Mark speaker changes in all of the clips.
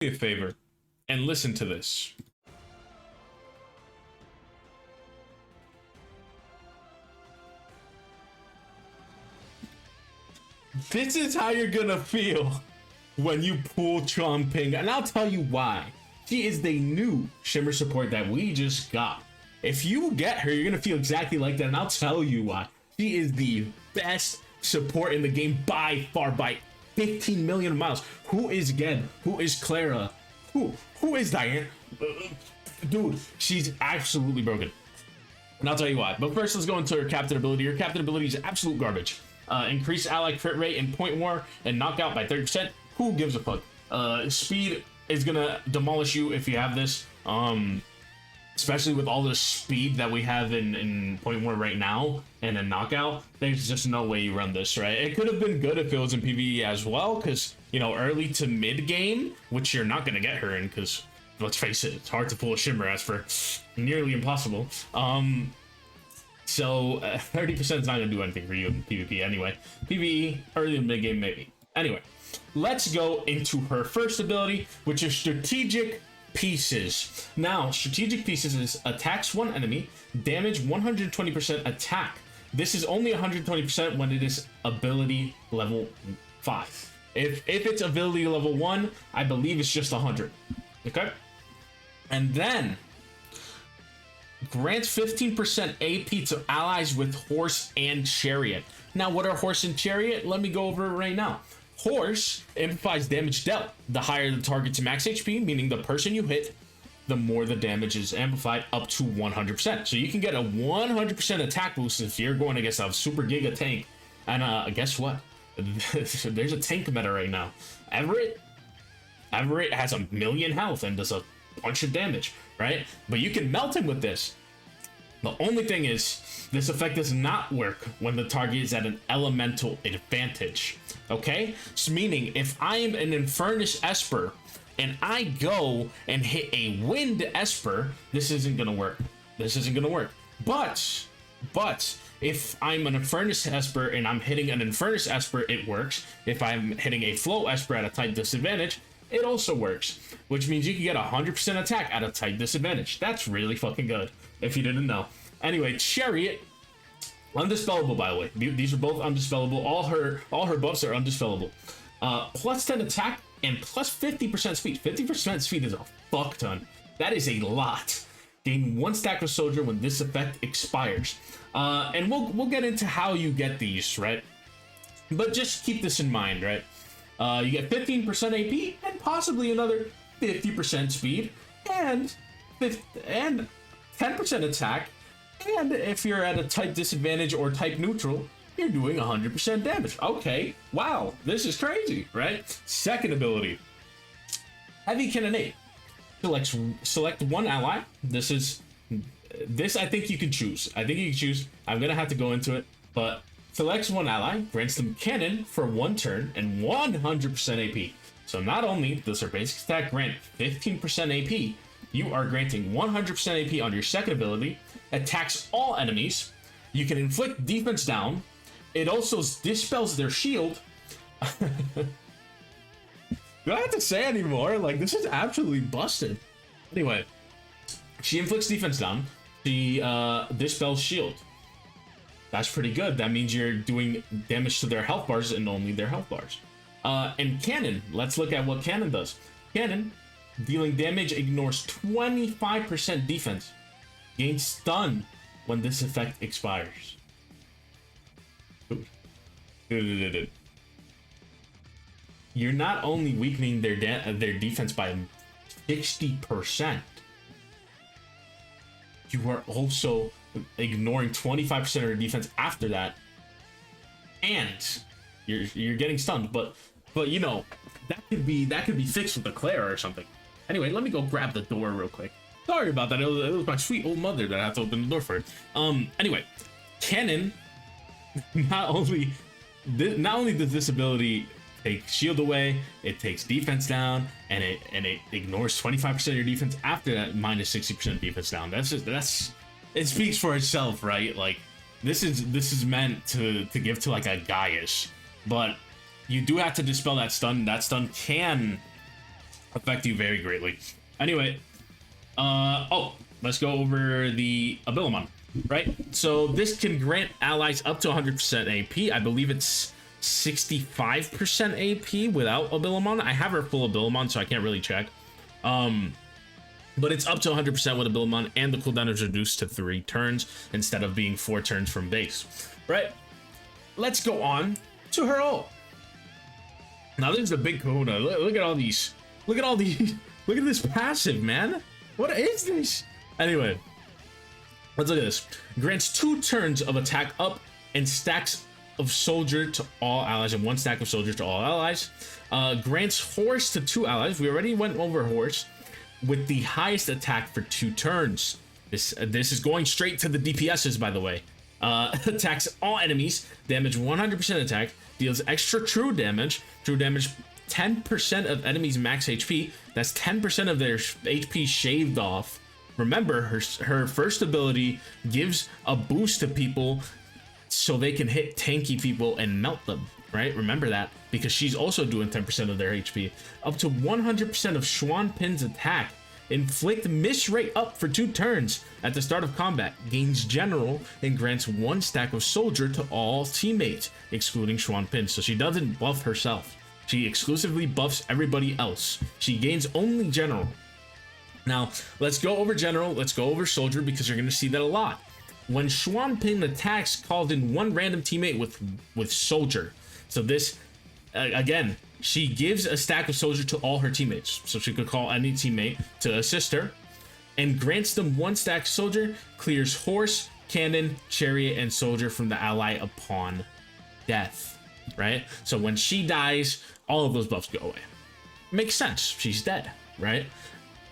Speaker 1: me a favor and listen to this. This is how you're gonna feel when you pull Xuan Ping, and I'll tell you why. She is the new Shimmer support that we just got. If you get her, you're gonna feel exactly like that, and I'll tell you why. She is the best support in the game by far, by 15 million miles. Who is Gen? Who is Clara? Who is Diane? Dude, she's absolutely broken. And I'll tell you why. But first, let's go into her captain ability. Her captain ability is absolute garbage. Increase ally crit rate in point war and knockout by 30%. Who gives a fuck? Speed is gonna demolish you if you have this. Especially with all the speed that we have in point war right now and in knockout, there's just no way you run this, right? It could have been good if it was in PvE as well, because, you know, early to mid game, which you're not gonna get her in, because let's face it, it's hard to pull a Shimmer as for nearly impossible. So 30% is not gonna do anything for you in PvP anyway. PvE, early and mid game, maybe. Anyway, let's go into her first ability, which is Strategic Pieces. Now, Strategic Pieces is attacks one enemy, damage 120% attack. This is only 120% when it is ability level 5. If it's ability level 1, I believe it's just 100. Okay? And then grants 15% AP to allies with Horse and Chariot. Now, what are Horse and Chariot? Let me go over it right now. Horse amplifies damage dealt. The higher the target's max HP, meaning the person you hit, the more the damage is amplified up to 100%. So you can get a 100% attack boost if you're going against a super giga tank. And guess what? There's a tank meta right now. Everett has 1 million health and does a bunch of damage, right? But you can melt him with this. The only thing is, this effect does not work when the target is at an elemental advantage. Okay? So meaning, if I am an Infernus Esper and I go and hit a Wind Esper, this isn't gonna work. This isn't gonna work. But if I'm an Infernus Esper and I'm hitting an Infernus Esper, it works. If I'm hitting a Flow Esper at a type disadvantage, it also works. Which means you can get 100% attack at a type disadvantage. That's really fucking good, if you didn't know. Anyway, Chariot, undispellable, by the way. These are both undispellable. All her buffs are undispellable. Plus 10 attack and plus 50% speed. 50% speed is a fuck ton. That is a lot. Gain 1 stack of soldier when this effect expires. And we'll get into how you get these, right? But just keep this in mind, right? You get 15% AP and possibly another 50% speed and 10% attack. And if you're at a type disadvantage or type neutral, you're doing 100% damage. Okay, wow, this is crazy, right? Second ability, Heavy Cannonade. Select one ally. This I think you can choose. I'm gonna have to go into it, but selects one ally, grants them cannon for 1 turn and 100% AP. So not only does her basic attack grant 15% AP, you are granting 100% AP on your second ability, attacks all enemies, you can inflict defense down, it also dispels their shield. Do I have to say anymore? Like, this is absolutely busted. Anyway, she inflicts defense down, she dispels shield. That's pretty good. That means you're doing damage to their health bars and only their health bars. And cannon, let's look at what cannon does. Cannon, dealing damage, ignores 25% defense. Gains stun when this effect expires. Dude. You're not only weakening their defense by 60%, you are also ignoring 25% of their defense after that, and you're getting stunned. But you know, that could be fixed with a Clara or something. Anyway, let me go grab the door real quick. Sorry about that. It was my sweet old mother that I had to open the door for. Anyway, cannon not only does this ability take shield away, it takes defense down, and it ignores 25% of your defense after that minus 60% defense down. It speaks for itself, right? Like, this is meant to give to like a Gaius, but you do have to dispel that stun. That stun can affect you very greatly. Anyway, oh, let's go over the Abilamon, right? So this can grant allies up to 100% AP. I believe it's 65% AP without Abilamon. I have her full Abilamon, so I can't really check. But it's up to 100% with Abilamon, and the cooldown is reduced to 3 turns instead of being 4 turns from base, right? Let's go on to her ult. Now this is a big kahuna. Look at all these. Look at all these. Look at this passive, man. What is this? Anyway, let's look at this. Grants 2 turns of attack up and stacks of soldier to all allies, and 1 stack of soldier to all allies. Grants horse to 2 allies. We already went over horse with the highest attack for 2 turns. This is going straight to the DPSs, by the way. Attacks all enemies, damage 100% attack, deals extra true damage 10% of enemies max HP. That's 10% of their HP shaved off. Remember, her first ability gives a boost to people so they can hit tanky people and melt them, right? Remember that, because she's also doing 10% of their HP. Up to 100% of Xuan Pin's attack. Inflict miss rate up for 2 turns at the start of combat. Gains general and grants 1 stack of soldier to all teammates, excluding Xuan Pin. So she doesn't buff herself. She exclusively buffs everybody else. She gains only general. Now, let's go over general. Let's go over soldier, because you're going to see that a lot. When Xuan Pin attacks, called in 1 random teammate with soldier. So this, again, she gives a stack of soldier to all her teammates. So she could call any teammate to assist her, and grants them 1 stack soldier, clears horse, cannon, chariot, and soldier from the ally upon death, right? So when she dies, all of those buffs go away. Makes sense. She's dead, right?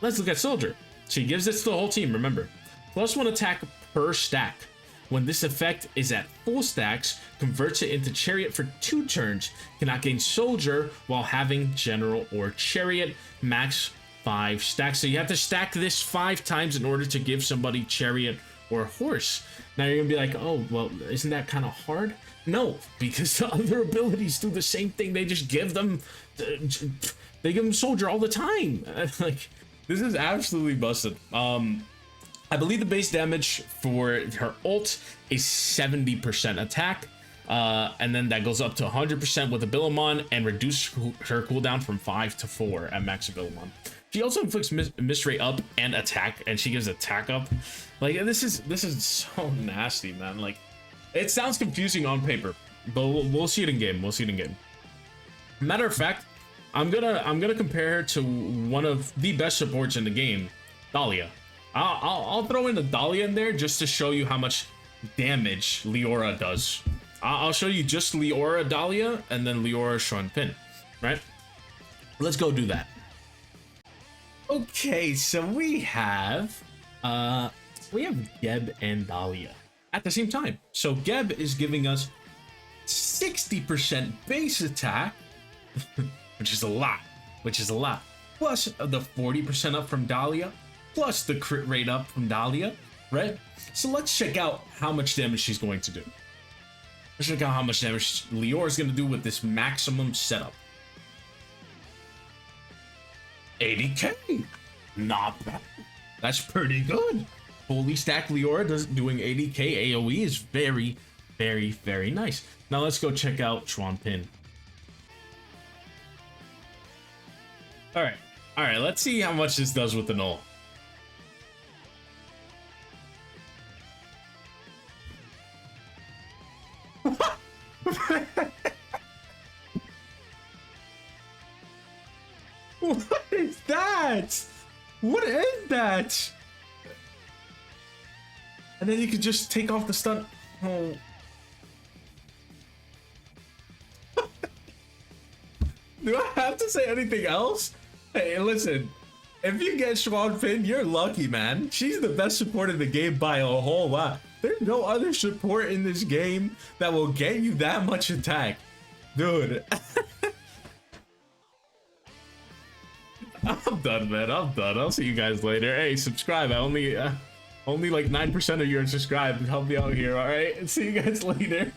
Speaker 1: Let's look at soldier. She gives this to the whole team, remember. +1 attack per stack. When this effect is at full stacks, converts it into chariot for 2 turns. Cannot gain soldier while having general or chariot. Max 5 stacks. So you have to stack this 5 times in order to give somebody chariot or horse. Now you're gonna be like, oh, well, isn't that kind of hard? No, because the other abilities do the same thing. They just give them, they give them soldier all the time. Like, this is absolutely busted. I believe the base damage for her ult is 70% attack, and then that goes up to 100% with Abilamon and reduce her cooldown from 5 to 4 at max Abilamon. She also inflicts miss rate up and attack, and she gives attack up. Like, this is so nasty, man. Like, it sounds confusing on paper, but we'll see it in game. We'll see it in game. Matter of fact, I'm gonna compare her to one of the best supports in the game, Dahlia. I'll throw in the Dahlia in there just to show you how much damage Leora does. I'll show you just Leora Dahlia and then Leora Xuan Pin, right? Let's go do that. Okay, so we have Geb and Dahlia at the same time. So Geb is giving us 60% base attack, which is a lot, plus the 40% up from Dahlia, plus the crit rate up from Dahlia, right? So let's check out how much damage she's going to do. Let's check out how much damage Leora is going to do with this maximum setup. 80k, not bad. That's pretty good. Fully stacked Leora doing 80k AoE is very, very, very nice. Now let's go check out Xuan Pin. All right. Let's see how much this does with the null. What is that? What is that? And then you could just take off the stun. Oh. Do I have to say anything else? Hey, listen. If you get Xuan Pin, you're lucky, man. She's the best support in the game by a whole lot. There's no other support in this game that will get you that much attack. Dude. I'm done, man. I'm done. I'll see you guys later. Hey, subscribe. Only like 9% of you are subscribed. Help me out here, all right? See you guys later.